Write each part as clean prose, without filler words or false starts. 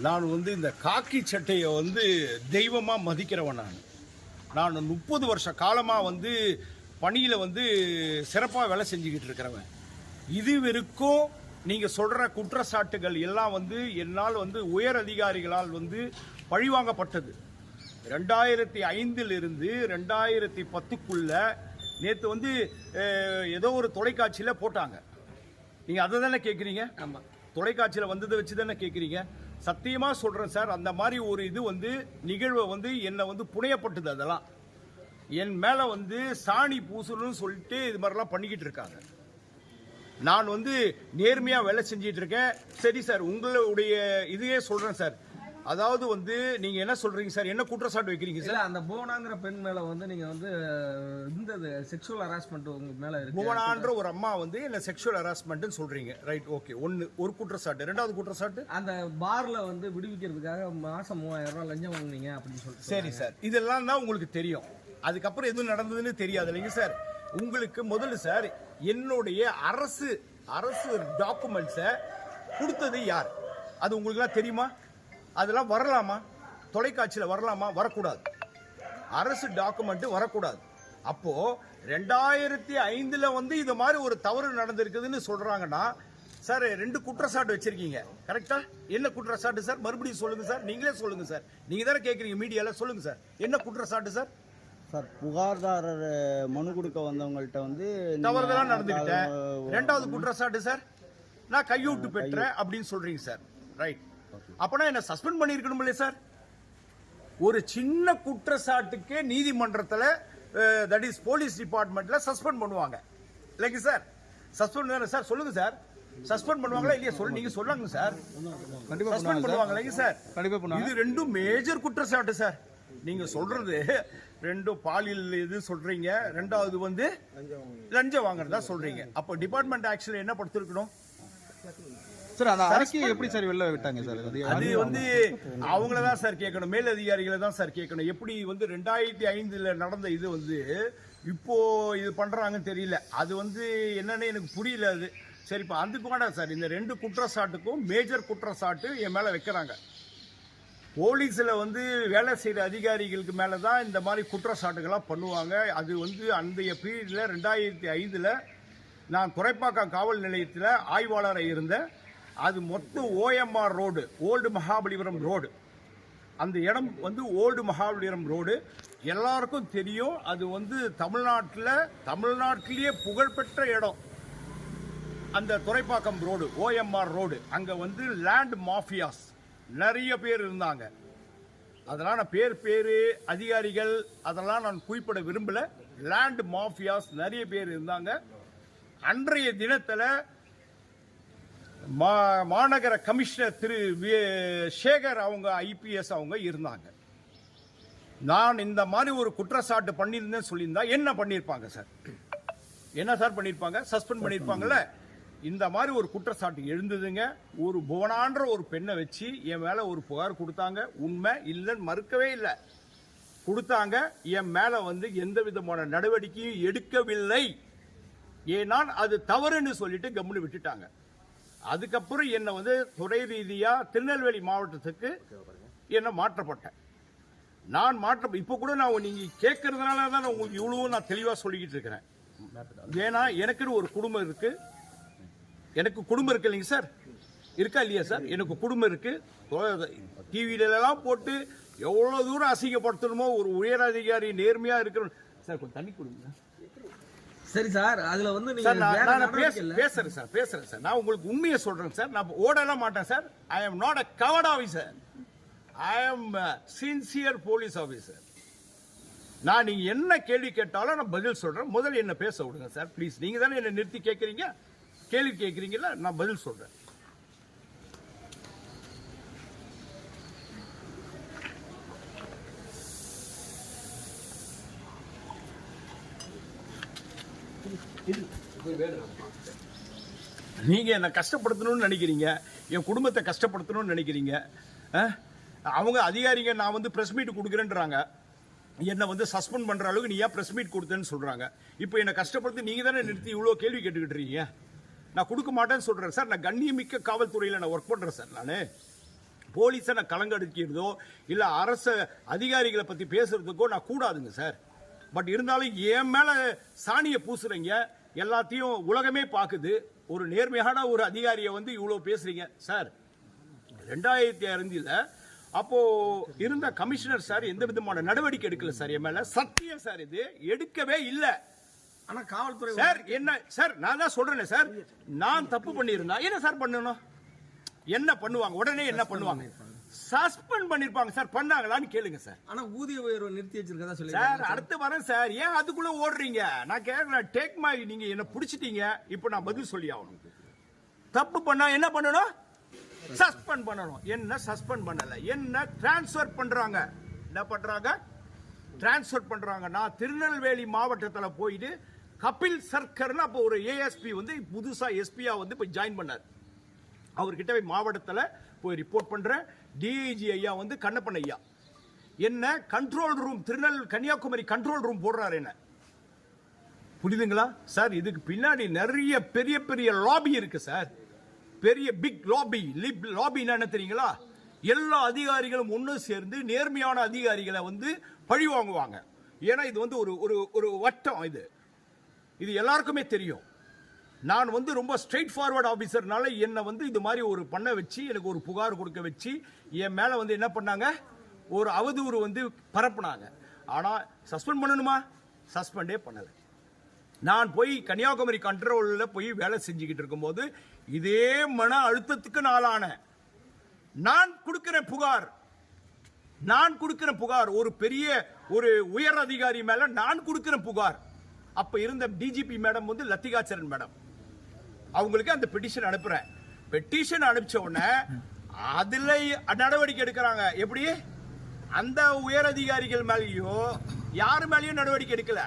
நான் இந்த காக்கி சட்டையை தெய்வமாக மதிக்கிறவன். நான் 30 வருஷ காலமாக பணியில் சிறப்பாக வேலை செஞ்சுக்கிட்டு இருக்கிறவன். இது வரைக்கும் நீங்கள் சொல்கிற குற்றச்சாட்டுகள் எல்லாம் என்னால் உயர் அதிகாரிகளால் பழிவாங்கப்பட்டது. 2005 2010க்குள்ள நேற்று ஏதோ ஒரு தொலைக்காட்சியில் போட்டாங்க. நீங்கள் அதை தானே கேட்குறீங்க? ஆமாம், தொலைக்காட்சியில் வந்ததை வச்சு தானே கேட்குறீங்க. சத்தியமாக சொல்கிறேன் சார், அந்த மாதிரி ஒரு இது நிகழ்வை என்னை புனையப்பட்டது. அதெல்லாம் என் மேலே சாணி பூசணும்னு சொல்லிட்டு இது மாதிரிலாம் பண்ணிக்கிட்டு இருக்காங்க. நான் நேர்மையாக வேலை செஞ்சிட்டு இருக்கேன். சரி சார், உங்களுடைய இதையே சொல்கிறேன் சார். அதாவது நீங்க என்ன சொல்றீங்க சார்? என்ன குற்றச்சாட்டு வைக்கிறீங்க சார்? அந்த புவனாங்கிற பெண் மேல நீங்க இந்த செக்ஷுவல் ஹராஸ்மெண்ட் உங்க மேல இருக்கு. புவனான்ற ஒரு அம்மா என்ன செக்ஷுவல் ஹராஸ்மெண்ட்னு சொல்றீங்க, ரைட்? ஓகே, ஒரு குற்றச்சாட்டு. ரெண்டாவது குற்றச்சாட்டு, அந்த பார்ல விடுவிக்கிறதுக்காக மாசம் 3000 ரூபாய் லஞ்சம் வாங்குனீங்க அப்படின்னு சொல்லிட்டு. சரி சார், இதெல்லாம் தான் உங்களுக்கு தெரியும். அதுக்கப்புறம் எதுவும் நடந்ததுன்னு தெரியாது இல்லைங்க சார்? உங்களுக்கு முதல்ல சார் என்னுடைய அரசு டாக்குமெண்ட்ஸை கொடுத்தது யார்? அது உங்களுக்கு தெரியுமா? அதெல்லாம் வரலாமா? தொலைக்காட்சியில் வரலாமா? வரக்கூடாது. அரசு டாக்குமெண்ட் வரக்கூடாது. அப்போ 2005 இது மாதிரி ஒரு தவறு நடந்திருக்குதுன்னு சொல்றாங்கன்னா சார், 2 குற்றச்சாட்டு வச்சிருக்கீங்க, கரெக்டா? என்ன குற்றச்சாட்டு சார்? மறுபடியும் சொல்லுங்க சார், நீங்களே சொல்லுங்க சார். நீங்க தானே கேட்குறீங்க மீடியால, சொல்லுங்க சார், என்ன குற்றச்சாட்டு சார்? சார், புகார்தாரர் மனு கொடுக்க வந்தவங்கள்ட்ட தவறுதெல்லாம் நடந்துக்கிட்டேன். 2வது குற்றச்சாட்டு சார், நான் கையூட்டு பெற்றேன் அப்படின்னு சொல்றீங்க சார், ரைட்? அப்பனா என்ன சஸ்பெண்ட் பண்ணிருக்கணும் இல்லையா சார்? ஒரு சின்ன குற்றச்சாட்டுக்கே நீதிமன்றத்தில், தட் இஸ் போலீஸ் டிபார்ட்மெண்ட்ல சஸ்பெண்ட் பண்ணுவாங்க இல்லைங்க சார்? சஸ்பெண்ட் தானே சார்? சொல்லுங்க சார், சஸ்பெண்ட் பண்ணுவாங்களா இல்லையா? நீங்க சொல்லுங்க சார். கண்டிப்பா சஸ்பெண்ட் பண்ணுவாங்க இல்லைங்க சார்? கண்டிப்பா பண்ணுவாங்க. இது 2 மேஜர் குற்றச்சாட்டு சார். நீங்க சொல்றது 2 பாலியல் இது சொல்றீங்க, 2வது லஞ்சம் வாங்குறதா சொல்றீங்க. அப்போ டிபார்ட்மெண்ட் ஆக்சுவலி என்ன படுத்திருக்கணும் சார்? அந்த அறிக்கையை எப்படி சார் வெளில விட்டாங்க சார்? அது அவங்கள தான் சார் கேட்கணும், மேல் அதிகாரிகளை தான் சார் கேட்கணும். எப்படி 2005 நடந்த இது இப்போ இது பண்றாங்கன்னு தெரியல. அது என்னன்னு எனக்கு புரியல. அது சரிப்பா, அதுக்கு வேண்டாம் சார். இந்த 2 குற்றச்சாட்டுக்கும் மேஜர் குற்றச்சாட்டு என் மேல வைக்கிறாங்க. போலீஸ்ல வேலை செய்யற அதிகாரிகளுக்கு மேலதான் இந்த மாதிரி குற்றச்சாட்டுகள்லாம் பண்ணுவாங்க. அது அந்தைய பீரியட்ல 2005 நான் துறைப்பாக்கம் காவல் நிலையத்தில் ஆய்வாளராக இருந்தேன். அது மொத்தம் OMR road, old Mahabalipuram road. அந்த இடம் ஓல்டு மகாபலிபுரம் ரோடு எல்லாருக்கும் தெரியும். அது தமிழ்நாட்டிலேயே புகழ்பெற்ற இடம். அந்த துறைப்பாக்கம் ரோடு, OMR ரோடு, அங்க லேண்ட் மாஃபியாஸ் நிறைய பேர் இருந்தாங்க. அதெல்லாம் நான் பேரு அதிகாரிகள் அதெல்லாம் நான் குறிப்பிட விரும்பல. லேண்ட் மாஃபியாஸ் நிறைய பேர் இருந்தாங்க. அன்றைய தினத்தில் மாநகர கமிஷனர் திரு சேகர் அவங்க IPS அவங்க இருந்தாங்க. நான் இந்த மாதிரி ஒரு குற்றச்சாட்டு பண்ணியிருந்தேன் சொல்லியிருந்தா என்ன பண்ணியிருப்பாங்க சார்? என்ன சார் பண்ணியிருப்பாங்க? சஸ்பெண்ட் பண்ணியிருப்பாங்கல்ல. இந்த மாதிரி ஒரு குற்றச்சாட்டு எழுந்ததுங்க. ஒரு புவனான்ற ஒரு பெண்ணை வச்சு என் மேல ஒரு புகார் கொடுத்தாங்க. உண்மை இல்லைன்னு மறுக்கவே இல்லை, கொடுத்தாங்க. என் மேல எந்த விதமான நடவடிக்கையும் எடுக்கவில்லை. ஏன்னா அது தவறுன்னு சொல்லிட்டு கம்முன்னு விட்டுட்டாங்க. அதுக்கப்புறம் என்ன துறை ரீதியா திருநெல்வேலி மாவட்டத்துக்கு என்ன மாற்றப்பட்டேன். நான் இப்ப கூட நான் நீங்க கேட்கறதுனால தான் உங்களுக்கு இவ்வளவு நான் தெளிவா சொல்லிக்கிட்டு இருக்கிறேன். ஏன்னா எனக்குன்னு ஒரு குடும்பம் இருக்கு. எனக்கு குடும்பம் இருக்கு இல்லைங்க சார்? இருக்கா இல்லையா சார்? எனக்கு குடும்பம் இருக்கு. டிவில எல்லாம் போட்டு எவ்வளவு தூரம் அசிங்கப்படுத்தணுமோ ஒரு உயர் அதிகாரி நேர்மையா இருக்கணும் சார். கொஞ்சம் தண்ணி கொடுங்க. சரி சார், அதுல பேசுறேன் சார். நான் உங்களுக்கு உண்மையை சொல்றேன் சார். நான் ஓடலாம் மாட்டேன் sir. I am not a covert officer. I am sincere police officer. நான் நீங்க என்ன கேள்வி கேட்டாலும் நான் பதில் சொல்றேன். முதல்ல என்ன பேச விடுங்க சார் ப்ளீஸ். நீங்க தானே என்ன நிறுத்தி கேட்கறீங்க, கேள்வி கேட்கறீங்களா? நான் பதில் சொல்றேன். நீங்க என்ன கஷ்டப்படுத்தணும்னு நினைக்கிறீங்க, என் குடும்பத்தை கஷ்டப்படுத்தணும்னு நினைக்கிறீங்க. அவங்க அதிகாரிங்க நான் பிரஸ் மீட் கொடுக்குறேன்றாங்க. என்ன சஸ்பெண்ட் பண்ற அளவுக்கு நீ ஏன் பிரஸ் மீட் கொடுத்தேன்னு சொல்றாங்க. இப்போ என்ன கஷ்டப்படுத்தி நீங்க தானே நிறுத்தி இவ்வளோ கேள்வி கேட்டுக்கிட்டு இருக்கீங்க. நான் கொடுக்க மாட்டேன்னு சொல்றேன் சார். நான் கண்ணியமிக்க காவல்துறையில் நான் ஒர்க் பண்றேன் சார். நான் போலீஸை நான் கலங்கடிக்கிறதோ இல்லை அரசு அதிகாரிகளை பற்றி பேசுறதுக்கோ நான் கூடாதுங்க சார். பட் இருந்தாலும் என் மேலே சாணியை பூசுறீங்க, எல்லாத்தையும் உலகமே பார்க்குது. ஒரு நேர்மையான ஒரு அதிகாரியை வந்து இவ்வளோ பேசுறீங்க சார். 2005 அப்போ இருந்த கமிஷனர் சார் எந்த விதமான நடவடிக்கை எடுக்கல சார். என் மேல சத்தியம் சார், இது எடுக்கவே இல்லை. ஆனா காவல்துறை சார் என்ன சார், நான் தான் சொல்றேன் சார், நான் தப்பு பண்ணியிருந்தா என்ன சார் பண்ணணும்? என்ன பண்ணுவாங்க? உடனே என்ன பண்ணுவாங்க? சஸ்பெண்ட் பண்ணிருப்பாங்க சார். பண்ணாங்களான்னு கேளுங்க சார். ஆனா ஊதிய உயர்வு நிறுத்தி வச்சிருக்கதா சொல்லி சார் அடுத்து வரேன் சார். ஏன் அதுக்குள்ள ஓடுறீங்க? நான் கேட்கறேன், டேக் மை, நீங்க என்ன பிடிச்சிட்டீங்க, இப்போ நான் பதில் சொல்லி ஆகணும். தப்பு பண்ணா என்ன பண்ணணும்? சஸ்பெண்ட் பண்ணணும். என்ன சஸ்பெண்ட் பண்ணல, என்ன டிரான்ஸ்ஃபர் பண்றாங்க. என்ன பண்றாங்க? டிரான்ஸ்ஃபர் பண்றாங்க. நான் திருநெல்வேலி மாவட்டத்தில் போயிட்டு கபில் சர்க்கர்னு அப்போ ஒரு ஏஎஸ்பி வந்து புதுசா எஸ்பியா வந்து போய் ஜாயின் பண்ணார். அவர்கிட்ட போய் மாவட்டத்தில் போய் ரிப்போர்ட் பண்றேன். டிஐஜி ஐயா வந்து கண்ணப்பன் ஐயா என்ன control room, Kanyakumari control room போடுறாரு. என்ன புரியுதுங்களா சார்? இதுக்கு பின்னாடி நிறைய பெரிய பெரிய லாபி இருக்கு சார். பெரிய பிக் லாபி. லாபின்னா என்ன தெரியுங்களா? எல்லா அதிகாரிகளும் ஒன்று சேர்ந்து நேர்மையான அதிகாரிகளை வந்து பழி வாங்குவாங்க. ஏன்னா இது வந்து ஒரு வட்டம். இது எல்லாருக்குமே தெரியும். நான் வந்து ரொம்ப ஸ்ட்ரெயிட் ஃபார்வர்ட் ஆபீசர்னால என்னை வந்து இது மாதிரி ஒரு பண்ண வச்சு எனக்கு ஒரு புகார் கொடுக்க வச்சு என் மேல வந்து என்ன பண்ணாங்க, ஒரு அவதூறு வந்து பரப்புனாங்க. ஆனா சஸ்பெண்ட் பண்ணணுமா? சஸ்பெண்டே பண்ணல. நான் போய் கன்னியாகுமரி கண்ட்ரோல்ல போய் வேலை செஞ்சுக்கிட்டு இருக்கும்போது இதே மன அழுத்தத்துக்கு நாளான நான் கொடுக்கிற புகார் ஒரு பெரிய ஒரு உயர் அதிகாரி மேல நான் கொடுக்கிற புகார். அப்ப இருந்த டிஜிபி மேடம் வந்து லத்திகாச்சரன் மேடம், அவங்களுக்கு அந்த பெட்டிஷன் அனுப்புறேன். பெட்டிஷன் அனுப்பிச்ச உடனே அதுல நடவடிக்கை எடுக்கிறாங்க. எப்படி? அந்த உயர் அதிகாரிகள் மேலேயோ யாரு மேலேயும் நடவடிக்கை எடுக்கல.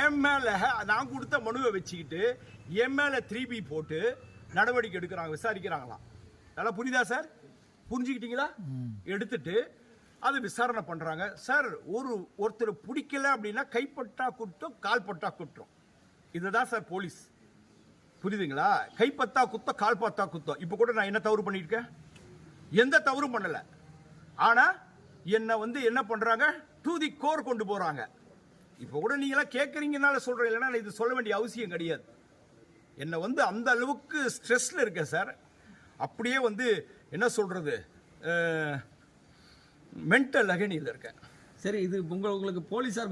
என் மேல நான் கொடுத்த மனுவை வச்சுக்கிட்டு என் மேல 3B போட்டு நடவடிக்கை எடுக்கிறாங்க, விசாரிக்கிறாங்களாம். நல்லா புரியுதா சார்? புரிஞ்சுக்கிட்டீங்களா? எடுத்துட்டு அதை விசாரணை பண்றாங்க சார். ஒருத்தர் பிடிக்கல அப்படின்னா கைப்பட்டா குற்றம், கால்பட்டா குற்றம். இதுதான் சார் போலீஸ். புரியுதுங்களா? கைப்பத்தா குத்தம், கால்பத்தா குத்தம். இப்ப கூட நான் என்ன தவறு பண்ணிருக்கேன்? எந்த தவறும் பண்ணல. ஆனா என்ன வந்து என்ன பண்றாங்க, டு தி கோர் கொண்டு போறாங்க. இப்ப கூட நீங்க எல்லாம் கேட்கறீங்கனால சொல்றேன், இல்லைன்னா இது சொல்ல வேண்டிய அவசியம் கிடையாது. என்ன வந்து அந்த அளவுக்கு ஸ்ட்ரெஸ்ல இருக்கேன் சார். அப்படியே வந்து என்ன சொல்றது, மென்டல் அகனியில் இருக்கேன். சரி, இது உங்களுக்கு போலீஸார்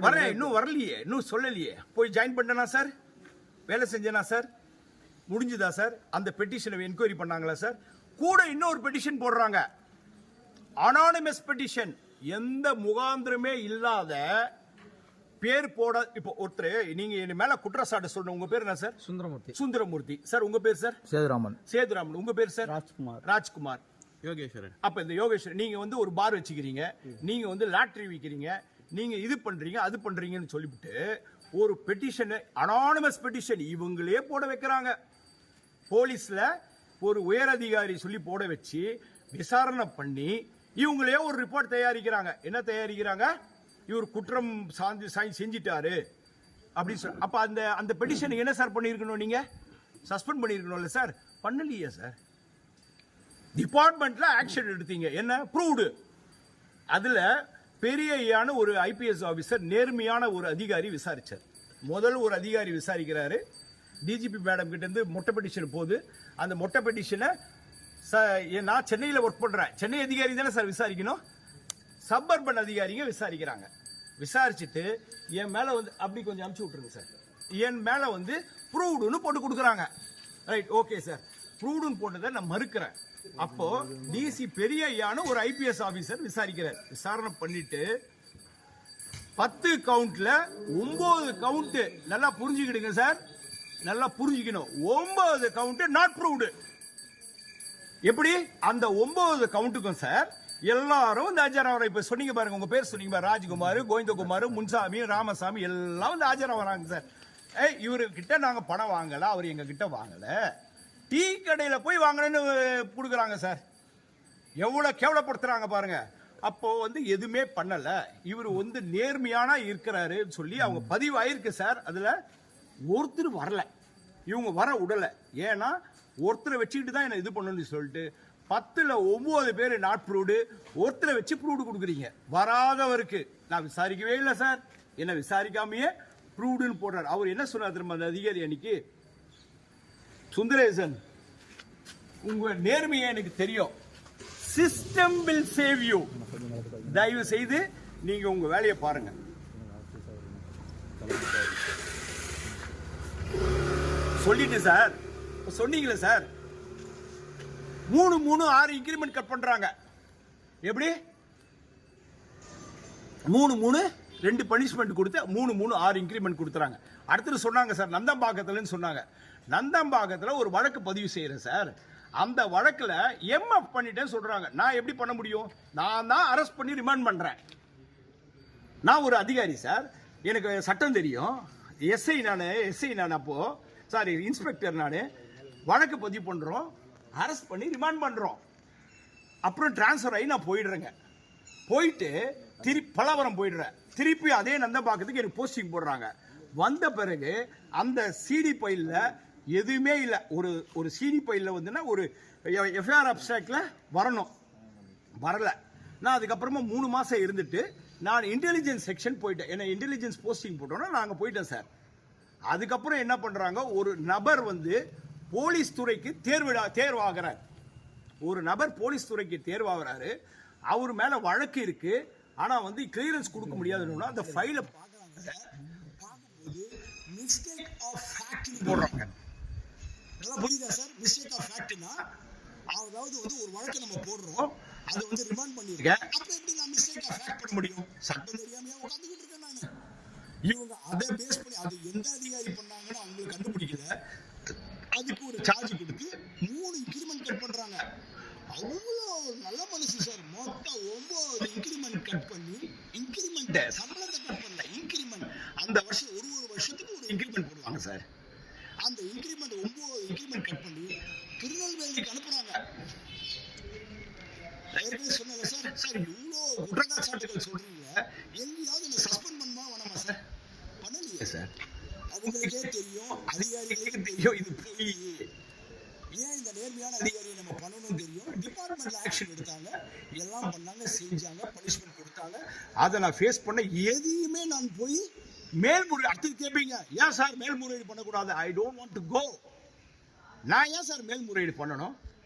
வரேன், இன்னும் வரலையே, இன்னும் சொல்லலையே. போய் ஜாயின் பண்ணனா சார்? வேலை செஞ்சனா சார்? முடிஞ்சுதா சார்? அந்த பெட்டிஷனை என்கொயரி பண்ணாங்களா சார்? கூட இன்னொரு பெட்டிஷன் போடுறாங்க, அனானிமஸ் பெட்டிஷன். எந்த முகாந்திரமே இல்லாத பேர் போட. இப்போ ஒருத்தர் நீங்க என் மேல குற்றச்சாட்டு சொல்ற, உங்க பேர் என்ன சார்? சுந்தரமூர்த்தி சார். உங்க பேர் சார்? சேதுராமன். உங்க பேர் சார்? ராஜ்குமார். யோகேஸ்வரன். அப்ப இந்த யோகேஸ்வரன், நீங்க வந்து ஒரு பார் வச்சுக்கிறீங்க, நீங்க வந்து லாட்டரி விற்கிறீங்க, நீங்க இது பண்றீங்க அது பண்றீங்கன்னு சொல்லிவிட்டு ஒரு பெட்டிஷன், அனானிமஸ் பெட்டிஷன் இவங்களே போட வைக்கிறாங்க. போலீஸ்ல ஒரு உயர் அதிகாரி சொல்லி போட வச்சு விசாரணை பண்ணி இவங்களே ஒரு ரிப்போர்ட் தயாரிக்கிறாங்க. என்ன தயாரிக்கிறாங்க? இவர் குற்றம் செஞ்சிட்டாரு அப்படின்னு சொல்லி. அப்ப அந்த பெட்டிஷன் என்ன சார் பண்ணிருக்கணும்? நீங்க சஸ்பெண்ட் பண்ணிருக்கணும்ல சார்? பண்ணலையே சார். டிபார்ட்மெண்ட்ல ஆக்ஷன் எடுத்தீங்க, என்ன ப்ரூவ்டு. அதுல பெரிய ஒரு ஐபிஎஸ் ஆபீசர், நேர்மையான ஒரு அதிகாரி விசாரிச்சார். முதல் ஒரு அதிகாரி விசாரிக்கிறாரு. டிஜிபி மேடம் கிட்ட இருந்து மொட்டை பெட்டிஷன் போகுது. அந்த மொட்டை பெட்டிஷனை நான் சென்னையில் ஒர்க் பண்றேன், சென்னை அதிகாரி தானே சார் விசாரிக்கணும். சப்பர்பன் அதிகாரிங்க விசாரிக்கிறாங்க. விசாரிச்சுட்டு என் மேல வந்து அப்படி கொஞ்சம் அனுப்பிச்சு விட்டுருங்க சார். என் மேல வந்து ப்ரூவ்டுன்னு போட்டு கொடுக்குறாங்க. ரைட், ஓகே சார், ப்ரூவ்டுன்னு போட்டதை நான் மறுக்கிறேன். அப்போ டிசி பெரிய ஐயான ஒரு ஐபிஎஸ் ஆபீசர் விசாரிக்கிறார். விசாரணை பண்ணிட்டு 10 கவுண்ட்ல 9 கவுண்ட், நல்லா புரிஞ்சுக்கிடுங்க சார், நல்லா புரிஞ்சுக்கணும், 9 கவுண்ட் நாட் ப்ரூவ்டு. எப்படி? அந்த 9 கவுண்ட்டுக்கும் சார் எல்லாரும் வந்து ஆஜராகிறாங்க. இப்ப சொன்னீங்க பாருங்க, உங்க பேர் சொன்னீங்க பாருங்க, ராஜ்குமார், கோவிந்தகுமார், முன்சாமி, ராமசாமி எல்லாம் வந்து ஆஜராகிறாங்க சார். இவரு கிட்ட நாங்க பணம் வாங்கல, அவர் எங்க கிட்ட வாங்கல, டீ கடையில போய் வாங்கணும்னு கொடுக்குறாங்க சார். எவ்வளவு கேவலப்படுத்துறாங்க பாருங்க. அப்போ வந்து எதுவுமே பண்ணல, இவர் வந்து நேர்மையான இருக்கிறாரு சொல்லி அவங்க பதிவாயிருக்கு சார். அதுல ஒருத்தர் வரல, இவங்க வர விடல. ஏன்னா ஒருத்தரை வச்சுக்கிட்டு தான் என்ன இது பண்ணணும்னு சொல்லிட்டு 10ல் 9 பேர் நாட் ப்ரூவ்டு, ஒருத்தரை வச்சு ப்ரூவ்டு கொடுக்குறீங்க. வராதவருக்கு நான் விசாரிக்கவே இல்லை சார், என்ன விசாரிக்காமையே ப்ரூவ்டுன்னு போடுறாரு. அவர் என்ன சொன்னார் தெரியுமா அந்த அதிகாரி அன்னைக்கு? சுந்தரேசன், உங்க நேர்மையை எனக்கு தெரியும், சிஸ்டம் வில் சேவ் யூ, தயவு செய்து நீங்க உங்க வேலையை பாருங்க. சொல்லிட்டு சார் சொன்னீங்களே சார், 3-3-6 இன்கிரிமெண்ட் கட் பண்றாங்க. எப்படி 3-3-2 பனிஷ்மெண்ட் கொடுத்து 3-3-6 இன்கிரிமெண்ட் கொடுத்துறாங்க. அடுத்து சொன்னாங்க சார் நந்தம்பாக்கத்துலன்னு சொன்னாங்க. நந்தம்பாக்கத்தில் ஒரு வழக்கு பதிவு செய்யறேன் சார், அந்த வழக்கில் எம்எஃப் பண்ணிட்டேன்னு சொல்றாங்க. நான் எப்படி பண்ண முடியும்? நான் தான் அரெஸ்ட் பண்ணி ரிமாண்ட் பண்றேன். நான் ஒரு அதிகாரி சார், எனக்கு சட்டம் தெரியும். எஸ்ஐ நான் அப்போ சாரி இன்ஸ்பெக்டர், நான் வழக்கு பதிவு பண்றோம், அரெஸ்ட் பண்ணி ரிமாண்ட் பண்றோம், அப்புறம் டிரான்ஸ்ஃபர் ஆகி நான் போயிடுறேங்க. போயிட்டு பலவரம் போயிடுறேன், திருப்பி அதே நந்தம்பாக்கத்துக்கு எனக்கு போஸ்டிங் போடுறாங்க. வந்த பிறகு அந்த சிடி பைலில் எதுவுமே இல்லை. ஒரு சிடி பைலில் வந்துன்னா ஒரு எஃப்ஐஆர் அப்ஸ்ட்ராக்ட்ல வரணும், வரல. நான் அதுக்கப்புறமா 3 மாசம் இருந்துட்டு நான் இன்டெலிஜென்ஸ் செக்ஷன் போயிட்டேன். என்ன இன்டெலிஜென்ஸ் போஸ்டிங் போட்டோன்னா நாங்கள் போயிட்டேன் சார். அதுக்கப்புறம் என்ன பண்றாங்க, ஒரு நபர் வந்து போலீஸ் துறைக்கு தேர்வாகிறார். ஒரு நபர் போலீஸ் துறைக்கு தேர்வாகிறாரு, அவர் மேல வழக்கு இருக்கு, ஆனா வந்து கிளியரன்ஸ் கொடுக்க முடியாதுன்னு அந்த ஃபைல பார்க்கறாங்க. பார்க்கும்போது மிஸ்டேக் ஆஃப் ஃபேக்ட் போடுறாங்க. நல்லா புரியுதா சார்? மிஸ்டேக் ஆஃப் ஃபேக்ட்னா அதாவது வந்து ஒரு வழக்கு நம்ம போடுறோம், அது வந்து ரிமாண்ட் பண்ணிருக்கேன், அப்புறம் எப்படி நான் மிஸ்டேக் ஆஃப் ஃபேக்ட் பண்ண முடியும்? சட்டம் தெரியாமையா உட்கார்ந்துகிட்டு இருக்கேன் நான். இவங்க அதை பேஸ் பண்ணி அது எந்த அதிகாரி பண்ணாங்கன்னு அவங்களுக்கு கண்டுபிடிக்கல, அதுக்கு ஒரு சார்ஜ் கொடுத்து 3 இன்கிரிமெண்ட் கட் பண்றாங்க. அவ்வளோ நல்ல மனசு சார். மொத்தம் 9 இன்கிரிமெண்ட் கட் பண்ணி, இன்கிரிமெண்ட் சம்பளத்தை கட் பண்ணல, இன்கிரிமெண்ட் அந்த வருஷம் ஒரு வருஷத்துக்கு ஒரு இன்கிரிமெண்ட் போடுவாங்க சார். அந்த இன்கிரிமெண்ட் 9 இன்கிரிமெண்ட் கட் பண்ணி திருநெல்வேலிக்கு அனுப்புறாங்க. சொன்னல சார், சார் இவ்வளோ குற்றச்சாட்டுகள் சொல்றீங்க, எங்கேயாவது என்ன சஸ்பெண்ட் பண்ணுமா வேணாமா சார்? பண்ணலையே சார். அவங்களுக்கே தெரியும், அதிகாரிகளுக்கு தெரியும் இது போய். ஏன் இந்த நேர்மையான அதிகாரியை நம்ம பண்ணணும் தெரியும். டிபார்ட்மெண்ட்ல ஆக்ஷன் எடுத்தாங்க, எல்லாம் பண்ணாங்க, செஞ்சாங்க, பனிஷ்மெண்ட் கொடுத்தாங்க. அதை நான் ஃபேஸ் பண்ண எதையுமே நான் போய் மேல்முறை அடுத்து கேட்பீங்க, ஏன் சார் மேல்முறையீடு பண்ணக்கூடாது? I don't want to go. நான் ஏன் சார் மேல்முறையீடு பண்ணணும்?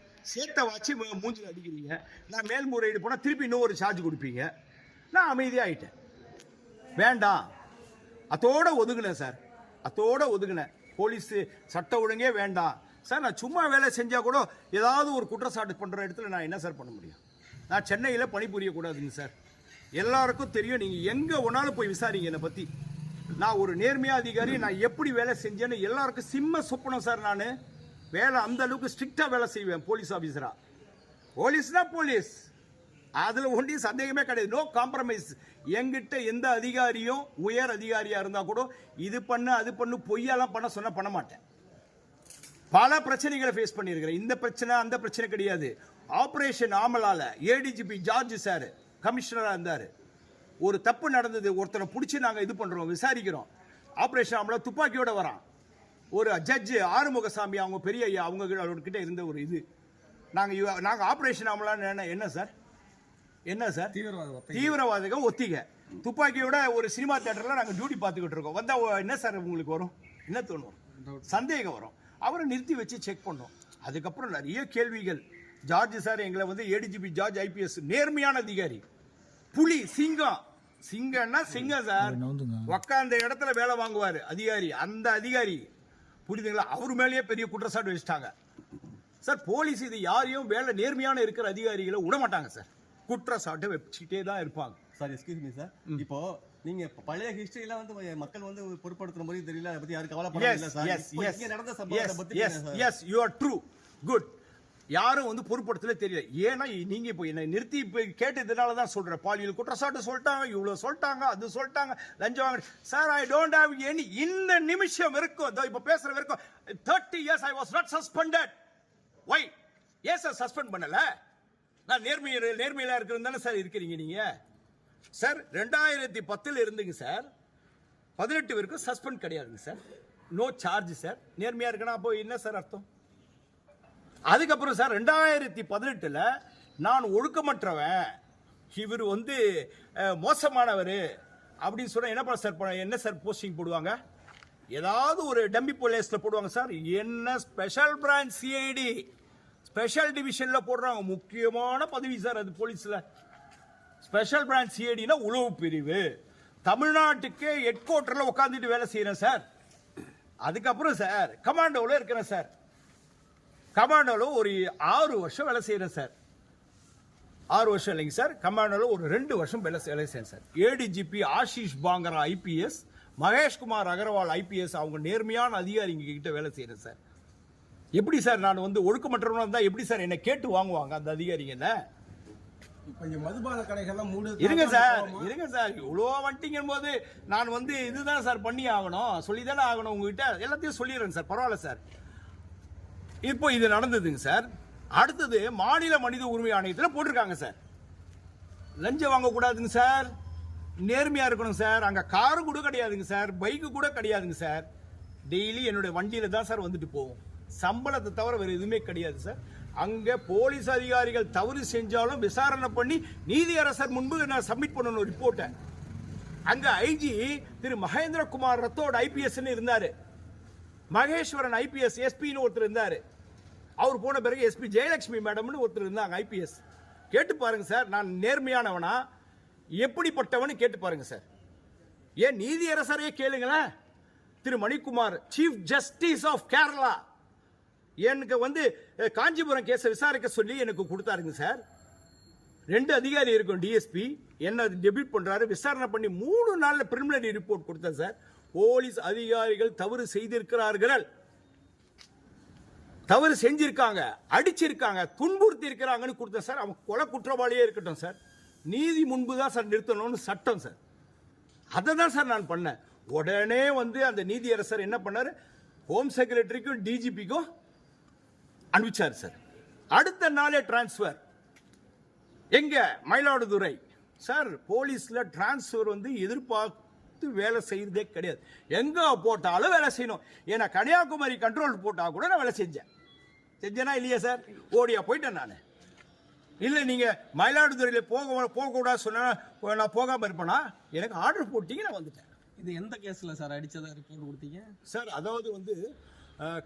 சேட்டை வச்சு மூஞ்சில் அடிக்கிறீங்க. நான் மேல்முறையீடு போனால் திருப்பி இன்னொரு சார்ஜ் கொடுப்பீங்க. நான் அமைதியாகிட்டேன், வேண்டாம், அதோட ஒதுங்கினேன் சார், அதோட ஒதுங்கினேன். போலீஸ் சட்ட ஒழுங்கே வேண்டாம் சார். நான் சும்மா வேலை செஞ்சால் கூட ஏதாவது ஒரு குற்றச்சாட்டு பண்ணுற இடத்துல நான் என்ன சார் பண்ண முடியும்? நான் சென்னையில் பணிபுரியக்கூடாதுங்க சார். எல்லாருக்கும் தெரியும், நீங்கள் எங்கே ஒன்றாலும் போய் விசாரிங்க என்னை பற்றி. நான் ஒரு நேர்மையாக அதிகாரி, நான் எப்படி வேலை செஞ்சேன்னு எல்லாருக்கும் சிம்ம சொப்பனம் சார். நான் வேலை அந்த அளவுக்கு ஸ்ட்ரிக்டாக வேலை செய்வேன் போலீஸ் ஆஃபீஸரா. போலீஸ்னா போலீஸ், அதில் ஒன்றும் சந்தேகமே கிடையாது. No compromise. என்கிட்ட எந்த அதிகாரியும் உயர் அதிகாரியாக இருந்தால் கூட இது பண்ணு அது பண்ணு பொய்யெல்லாம் பண்ண மாட்டேன். பல பிரச்சனைகளை ஃபேஸ் பண்ணியிருக்கிறேன். இந்த பிரச்சனை அந்த பிரச்சனை கிடையாது. ஆபரேஷன் ஆமலால ஏடிஜிபி ஜார்ஜ் சார் கமிஷனராக இருந்தார். ஒரு தப்பு நடந்தது, ஒருத்தரை பிடிச்சி நாங்கள் இது பண்ணுறோம், விசாரிக்கிறோம். ஆபரேஷன் ஆமலா துப்பாக்கியோட வரான். ஒரு ஜட்ஜு ஆறுமுகசாமி, அவங்க பெரிய ஐயா, அவங்ககிட்ட இருந்த ஒரு இது. நாங்கள் ஆபரேஷன் ஆமலான்னு என்ன சார்? என்ன சார்? தீவிரவாதிகள் ஒத்திகை. துப்பாக்கியோட ஒரு சினிமா தியேட்டரில் நாங்கள் டியூட்டி பார்த்துக்கிட்டு இருக்கோம். வந்தால் என்ன சார் உங்களுக்கு வரும்? என்ன தோணும்? சந்தேகம் வரும். அவரை நிறுத்தி வச்சு செக் பண்ணோம். அதுக்கப்புறம் நிறைய கேள்விகள். ஜார்ஜ் சார் எங்களை வந்து ஏடிஜிபி ஜார்ஜ் ஐபிஎஸ் நேர்மையான அதிகாரி, புலி, சிங்கம். சிங்கம்னா சிங்கம் சார், உக்காந்த இடத்துல வேலை வாங்குவார் அதிகாரி. அந்த அதிகாரி புரியுதுங்களா? அவர் மேலேயே பெரிய குற்றச்சாட்டு வச்சுட்டாங்க சார். போலீஸ் இது யாரையும் வேலை நேர்மையான இருக்கிற அதிகாரிகளை விட மாட்டாங்க சார், குற்றச்சாட்டு வச்சுக்கிட்டே தான் இருப்பாங்க சார். எக்ஸ்கியூஸ் மீ சார், இப்போ நீங்க பழைய ஹிஸ்டரியில வந்து மக்கள் வந்து பொறுப்படுத்துற மாதிரி தெரியல, அதை பத்தி யாரும் கவலைப்படல சார். இங்க நடந்த சம்பவத்தை பத்தி yes you are true good. யாரும் வந்து பொறுப்படுத்தல தெரியல. ஏன்னா நீங்க இப்போ என்ன நிறுத்தி இப்போ கேட்டதுனால தான் சொல்றேன். பாலியல் குற்றச்சாட்டு சொல்லிட்டாங்க, இவ்வளவு சொல்லிட்டாங்க, அது சொல்லிட்டாங்க, லஞ்சம் வாங்க sir. I don't have any. இந்த நிமிஷம் வரைக்கும் இப்போ பேசுற வரைக்கும் 30 years I was not suspended. Why? ஏன் சார் சஸ்பெண்ட் பண்ணல? நான் நேர்மையில இருக்கிறது தானே சார் இருக்கிறீங்க நீங்க சார். 2010 இருந்துங்க சார், 18 வரைக்கும் சஸ்பெண்ட் கிடையாதுங்க சார். No charge sir. நேர்மையா இருக்கணும். அப்போ என்ன சார் அர்த்தம்? அதுக்கப்புறம் சார் 2018 நான் ஒழுக்கமற்றவன், இவர் வந்து மோசமானவர் அப்படின்னு சொன்னா என்ன சார் போஸ்டிங் போடுவாங்க? ஏதாவது ஒரு டம்மி போலீஸ்ல போடுவாங்க சார். என்ன ஸ்பெஷல் பிரான்ச் சிஐடி ஸ்பெஷல் டிவிஷன்ல போடுறாங்க. முக்கியமான பதவி சார் அது போலீஸ்ல. ஸ்பெஷல் பிரான்ச் சிஐடினா உளவு பிரிவு. தமிழ்நாட்டுக்கு ஹெட் குவார்டர்ல உட்காந்துட்டு வேலை செய்யறேன் சார். அதுக்கப்புறம் சார் கமாண்டோல இருக்கிறேன் சார். கமாண்டோல ஒரு 6 வருஷம் வேலை செய்யறேன் சார். 6 வருஷம் இல்லைங்க சார், கமாண்டோல ஒரு 2 வருஷம் வேலை செய்யறேன் sir. ADGP Ashish Bangra IPS, Maheshkumar Agarwal IPS, அவங்க நேர்மையான அதிகாரிங்க கிட்ட வேலை செய்யறேன் சார். எப்படி சார் நான் வந்து ஒழுக்கமற்றவனா இருந்தா எப்படி சார் என்ன கேட்டு வாங்குவாங்க அந்த அதிகாரிங்க? என்ன இப்போ இந்த மதுபான கடைகள்லாம் இருங்க சார் இவ்வளோ வந்துட்டீங்கும் போது நான் வந்து இதுதான் சார் பண்ணி ஆகணும், சொல்லிதானே ஆகணும் உங்ககிட்ட. எல்லாத்தையும் சொல்லிடுறேன் சார், பரவாயில்ல சார். இப்போ இது நடந்ததுங்க சார். அடுத்தது மாநில மனித உரிமை ஆணையத்தில் போட்டிருக்காங்க சார், லஞ்சம் வாங்கக்கூடாதுங்க சார், நேர்மையா இருக்கணும் சார். அங்க காரு கூட கிடையாதுங்க சார், பைக்கு கூட கிடையாதுங்க சார். டெய்லி என்னுடைய வண்டியில தான் சார் வந்துட்டு போவோம். சம்பளத்தை தவிர வேற எதுவுமே கிடையாது சார். அங்க போலீஸ் அதிகாரிகள் தவறு செஞ்சாலும் விசாரணை பண்ணி நீதியரசர் முன்பு நான் சப்மிட் பண்ணணும் ரிப்போர்ட்டை. அங்க ஐஜி திரு மகேந்திரகுமார் ரத்தோட் ஐபிஎஸ் இருந்தாரு, மகேஸ்வரன் ஐபிஎஸ் எஸ்பின்னு ஒருத்தர் இருந்தாரு. அவர் போன பிறகு எஸ்பி ஜெயலட்சுமி மேடம்னு ஒருத்தர் இருந்தாங்க ஐபிஎஸ். கேட்டு பாருங்க சார், நான் நேர்மையானவனா எப்படிப்பட்டவனு கேட்டு பாருங்க சார். ஏன் நீதியரசரே கேளுங்களேன். Thiru Manikumar chief justice of Kerala எனக்கு வந்து காஞ்சிபுரம் கேஸை விசாரிக்க சொல்லி எனக்கு கொடுத்தாருங்க சார். 2 அதிகாரி இருக்கும் டிஎஸ்பி, என்ன டெபியூட் பண்றாரு, விசாரணை பண்ணி 3 நாள்ல பிரிலிமினரி ரிப்போர்ட் கொடுத்தேன் சார். போலீஸ் அதிகாரிகள் தவறு செய்திருக்கிறார்கள், தவறு செஞ்சிருக்காங்க, அடிச்சிருக்காங்க, துன்புறுத்தி இருக்கிறாங்கன்னு கொடுத்தேன் சார். அவன் கொலை குற்றவாளியே இருக்கட்டும் சார், நீதி முன்பு தான் சார் நிறுத்தணும்னு சட்டம் சார். அதை தான் சார் நான் பண்ணேன். உடனே வந்து அந்த நீதியரசர் என்ன பண்ணாரு, ஹோம் செக்ரட்டரிக்கும் டிஜிபிக்கும் அனுப்பிச்சார் சார். அடுத்த நாளே டிரான்ஸ்பர். எங்க மயிலாடுதுறை சார். போலீஸ்ல டிரான்ஸ்பர் வந்து எதிர்பார்த்து வேலை செய்யறதே கிடையாது. எங்க போட்டாலும் வேலை செய்யணும். ஏன்னா கன்னியாகுமரி கண்ட்ரோல் போட்டா கூட நான் வேலை செஞ்சேனா இல்லையா சார்? ஓடியா போயிட்டேன் நான். இல்லை நீங்க மயிலாடுதுறையில போகக்கூடாது சொன்னா நான் போகாம இருப்பேனா? எனக்கு ஆர்டர் போட்டீங்க, நான் வந்துட்டேன். இது எந்த கேஸ்ல சார் அடிச்சதா ரிப்போர்ட் கொடுத்தீங்க சார்? அதாவது வந்து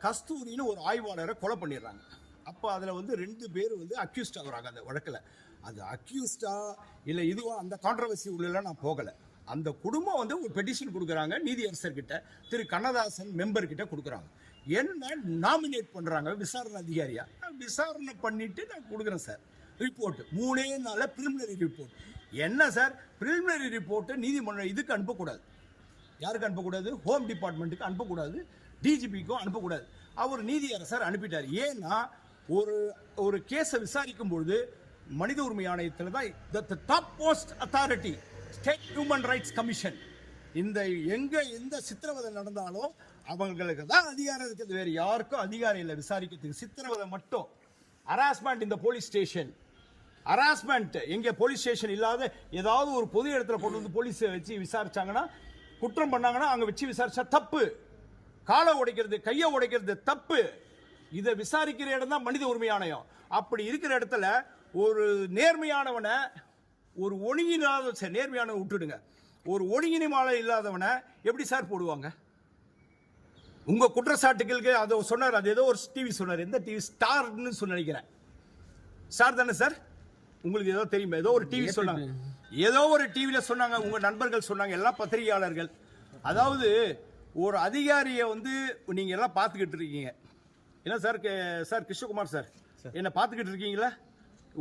கஸ்தூரின்னு ஒரு ஆய்வாளரை கொலை பண்ணிடுறாங்க. அப்போ அதில் வந்து 2 பேர் வந்து அக்யூஸ்ட் ஆகுறாங்க அந்த வழக்கில். அது அக்யூஸ்டா இல்லை இதுவா அந்த கான்ட்ரவர்சி உள்ளலாம் நான் போகலை. அந்த குடும்பம் வந்து ஒரு பெட்டிஷன் கொடுக்குறாங்க நீதியரசர் கிட்ட, திரு கண்ணதாசன் மெம்பர் கிட்ட கொடுக்குறாங்க. என்ன நாமினேட் பண்ணுறாங்க விசாரணை அதிகாரியா. விசாரணை பண்ணிட்டு நான் கொடுக்குறேன் சார் ரிப்போர்ட். 3 நாள்ல பிரிலிமினரி ரிப்போர்ட். என்ன சார் பிரிலிமினரி ரிப்போர்ட் நீதிமன்ற இதுக்கு அனுப்பக்கூடாது. யாருக்கு அனுப்பக்கூடாது? ஹோம் டிபார்ட்மெண்ட்டுக்கு அனுப்பக்கூடாது, டிஜிபிக்கும் அனுப்பக்கூடாது. அவர் நீதியரசர் அனுப்பிட்டார். ஏன்னா ஒரு கேஸை விசாரிக்கும் பொழுது மனித உரிமை ஆணையத்தில் தான் top most authority state human rights commission. எந்த சித்திரவதை நடந்தாலும் அவங்களுக்கு தான் அதிகாரம் இருக்குது, வேற யாருக்கும் அதிகாரம் இல்லை விசாரிக்கிறதுக்கு. சித்திரவதை மட்டும், ஹராஸ்மெண்ட் இந்த போலீஸ் ஸ்டேஷன், ஹராஸ்மெண்ட் எங்க போலீஸ் ஸ்டேஷன் இல்லாத ஏதாவது ஒரு பொது இடத்துல கொண்டு வந்து போலீஸை வச்சு விசாரிச்சாங்கன்னா, குற்றம் பண்ணாங்கன்னா அங்க வச்சு விசாரிச்சா தப்பு. காலை உடைக்கிறது, கையை உடைக்கிறது தப்பு. இதை விசாரிக்கிற இடம் தான் மனித உரிமை ஆணையம். அப்படி இருக்கிற இடத்துல ஒரு நேர்மையானவனை, ஒரு ஒழுங்கினாத நேர்மையானவனை விட்டுடுங்க, ஒரு ஒழுங்கினமால இல்லாதவனை எப்படி சார் போடுவாங்க? உங்க குற்றச்சாட்டுகளுக்கு அதை சொன்னார். அது ஏதோ ஒரு டிவி சொன்னார். எந்த டிவி? ஸ்டார்னு சொல்லி நினைக்கிறேன். ஸ்டார் தானே சார்? உங்களுக்கு ஏதோ தெரியுமா? ஏதோ ஒரு டிவி சொன்னாங்க, ஏதோ ஒரு டிவியில சொன்னாங்க, உங்க நண்பர்கள் சொன்னாங்க, எல்லாம் பத்திரிகையாளர்கள். அதாவது ஒரு அதிகாரியை வந்து நீங்க எல்லாம் பார்த்துக்கிட்டு இருக்கீங்க. என்ன சார்? சார் கிருஷ்ணகுமார் சார் என்ன பார்த்துக்கிட்டு இருக்கீங்களா?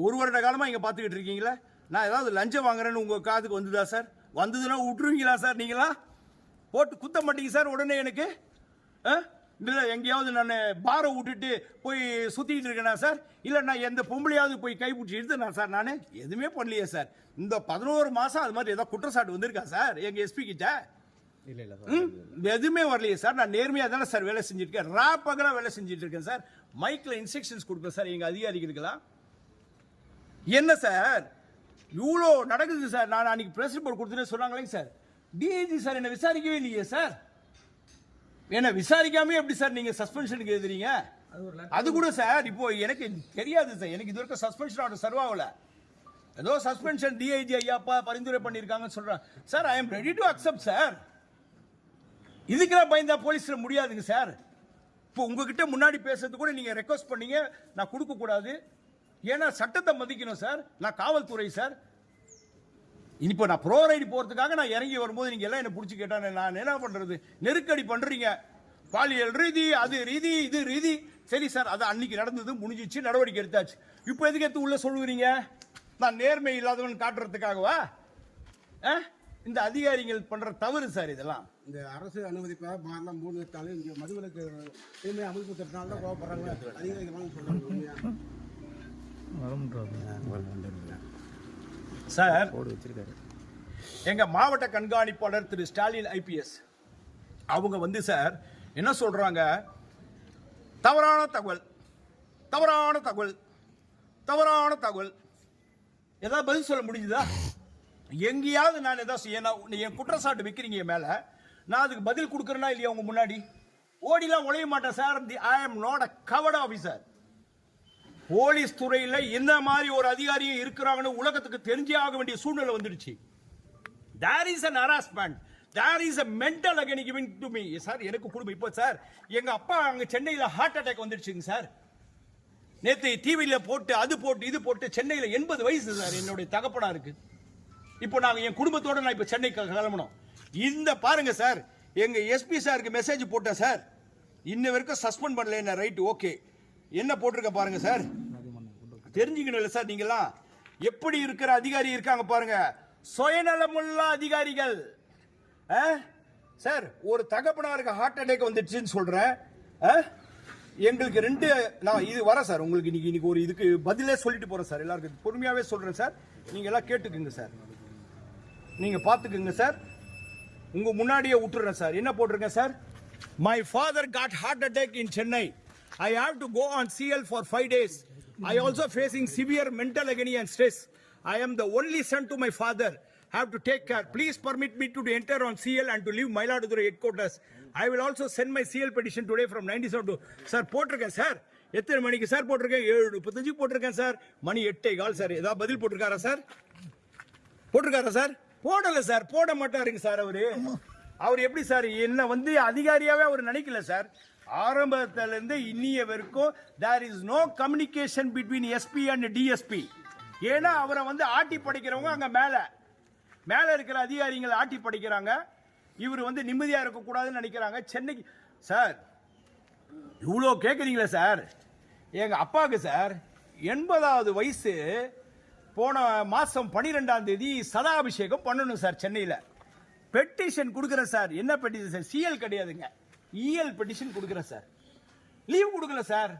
1 வருட காலமா இங்க பார்த்துக்கிட்டு இருக்கீங்களா? நான் ஏதாவது லஞ்சம் வாங்குறேன்னு உங்க காதுக்கு வந்துதா சார்? வந்ததுன்னா விட்டுருவீங்களா சார்? நீங்களா போட்டு குத்த மாட்டீங்க சார் உடனே எனக்கு? இல்லை எங்கேயாவது நான் பாரை விட்டுட்டு போய் சுற்றிக்கிட்டு இருக்கேனா சார்? இல்லை நான் எந்த பொம்பளையாவது போய் கைப்பிடிச்சி எடுத்தேனா சார்? நான் எதுவுமே பண்ணலையே சார். இந்த 11 மாதம் அது மாதிரி ஏதாவது குற்றச்சாட்டு வந்திருக்கா சார் எங்கள் எஸ்பி கிட்ட? எதுவுமே வரலையே சார். நான் நேர்மையாக தானே சார் வேலை செஞ்சுருக்கேன், ராப்பகலாக வேலை செஞ்சுட்டு இருக்கேன் சார். மைக்கில் இன்ஸ்ட்ரக்ஷன்ஸ் கொடுப்பேன் சார் எங்கள் அதிகாரிகளுக்கெல்லாம். என்ன சார் இவ்வளோ நடக்குது சார்? நான் அன்னைக்கு பிரஸ் ரிப்போர்ட் கொடுத்துட்டு சொன்னாங்களே சார், டிஐஜி சார் என்னை விசாரிக்கவே இல்லையே சார். என்ன விசாரிக்காமே எப்படி சார் நீங்க சஸ்பென்ஷனுக்கு எழுதுறீங்க? அது ஒரு அது கூட சார் இப்போ எனக்கு தெரியாது சார், எனக்கு இது வரைக்கும் சஸ்பென்ஷன் ஆர்டர் சர்வ் ஆகல. ஏதோ சஸ்பென்ஷன் டிஐஜி ஐயாப்பா பரிந்துரை பண்ணியிருக்காங்கன்னு சொல்றேன் sir. I am ready to accept sir. இதுக்கெல்லாம் பயந்தா போலீஸ்ல முடியாதுங்க சார். இப்போ உங்ககிட்ட முன்னாடி பேசுறது கூட நீங்க ரெக்வஸ்ட் பண்ணீங்க, நான் கொடுக்க கூடாது. ஏன்னா சட்டத்தை மதிக்கணும் சார். நான் காவல்துறை சார். இப்போ நான் ப்ரோ ரைடு போறதுக்காக நான் இறங்கி வரும்போது நீங்க எல்லாம் என்ன பிடிச்சி கேட்டா நான் என்ன பண்றது? நெருக்கடி பண்றீங்க, பாலியல் ரீதி, அது ரீதி, இது ரீதி. சரி சார், அது அன்னைக்கு நடந்தது, முடிஞ்சிச்சு, நடவடிக்கை எடுத்தாச்சு. இப்போ எதுக்கு எடுத்து உள்ள சொல்லுவீங்க? நான் நேர்மை இல்லாதவன் காட்டுறதுக்காகவா? இந்த அதிகாரிகள் பண்ற தவறு சார் இதெல்லாம். இந்த அரசு அனுமதிப்பாக மாறலாம் 3 நாள் இங்கே மதுவிலக்கு எதுவுமே அமல்படுத்துறதுனால தான் கோவப்படுறாங்க அதிகாரிகள் சொல்றாங்க. சார் எங்க மாவட்ட கண்காணிப்பாளர் திரு ஸ்டாலின் ஐபிஎஸ் அவங்க வந்து சார் என்ன சொல்றாங்க? தவறான தகவல், தவறான தகவல், தவறான தகவல். ஏதாவது பதில் சொல்ல முடிஞ்சுதா? எங்கேயாவது நான் ஏதாவது என் குற்றச்சாட்டு வைக்கிறீங்க என் மேல, நான் அதுக்கு பதில் கொடுக்கறேன்னா இல்லையா? உங்க முன்னாடி ஓடிலாம் உழைய மாட்டேன் sir. I am not a covert officer. Police துறையில் இந்த மாதிரி ஒரு அதிகாரியும் இருக்கிறாங்கன்னு உலகத்துக்கு தெரிஞ்சே ஆக வேண்டிய சூழ்நிலை வந்துடுச்சு. There is an harassment. There is a mental agony given to me. Sir எனக்கு குடும்பம் இப்போ சார் எங்க அப்பா அங்க சென்னையில் ஹார்ட் அட்டாக் வந்துடுச்சுங்க சார். நேற்று டிவியில் போட்டு அது போட்டு இது போட்டு சென்னையில் 80 வயசு சார் என்னுடைய தகப்பனா இருக்கு. இப்போ நாங்கள் என் குடும்பத்தோட நான் இப்போ சென்னைக்கு கிளம்பணும். இந்த பாருங்க சார், எங்க எஸ்பி சாருக்கு மெசேஜ் போட்டேன் சார், இன்ன வரைக்கும் சஸ்பெண்ட் பண்ணல என்ன. Right, okay. என்ன போட்டிருக்க பாருங்க சார், தெரிஞ்சுக்கணும் இல்லை சார். நீங்களாம் எப்படி இருக்கிற அதிகாரி இருக்காங்க பாருங்க, சுயநலமுள்ள அதிகாரிகள். சார் ஒரு தகப்பனாருக்கு ஹார்ட் அட்டாக் வந்துடுச்சுன்னு சொல்றேன். எங்களுக்கு 2 நான் இது வரேன் சார். உங்களுக்கு இன்னைக்கு ஒரு இதுக்கு பதிலே சொல்லிட்டு போறேன் சார். எல்லாருக்கும் பொறுமையாவே சொல்றேன் சார். நீங்க எல்லாம் கேட்டுக்குங்க சார், நீங்க பாத்துக்குங்க சார். உங்க முன்னாடியே விட்டுறேன் சார். என்ன போட்டிருக்கேன் sir? My father got heart attack in Chennai. I have to go on CL for 5 days. I also facing severe mental agony and stress. I am the only son to my father. Have to take care. Please permit me to enter on CL and to leave Mayiladuthurai headquarters. I will also send my CL petition today from 97 to. Sir, போட்டிருக்கேன் sir. எத்தனை மணிக்கு sir போட்டிருக்கேன்? 7:35 போட்டிருக்கேன் sir. மணி 8:15 sir. ஏதாவது பதில் போட்டிருக்காரா sir? போட்டிருக்காரா sir? போடல sir. போட மாட்டாருங்க சார். அவர் எப்படி சார் என்ன வந்து அதிகாரியாவே அவர் நினைக்கல சார். ஆரம்பத்திலிருந்து இன்னிய வரைக்கும் there is no communication between SP and DSP. ஏன்னா அவரை வந்து ஆட்டி படிக்கிறவங்க அங்க மேல இருக்கிற அதிகாரிகள் ஆட்டி படிக்கிறாங்க. இவர் வந்து நிம்மதியா இருக்க கூடாதுன்னு நினைக்கிறாங்க. சென்னைக்கு சார் இவ்வளோ கேட்குறீங்களே சார். எங்க அப்பாவுக்கு சார் 80வது வயசு. போன மாசம் 12ஆம் தேதி சதாபிஷேகம் பண்ணணும் சார் சென்னையில். பெட்டிஷன் கொடுக்குறேன் சார். என்ன பெட்டிஷன் சார்? சிஎல் கிடையாதுங்க, இஎல் பெட்டிஷன் கொடுக்குறேன் சார். லீவ் கொடுக்கல சார்.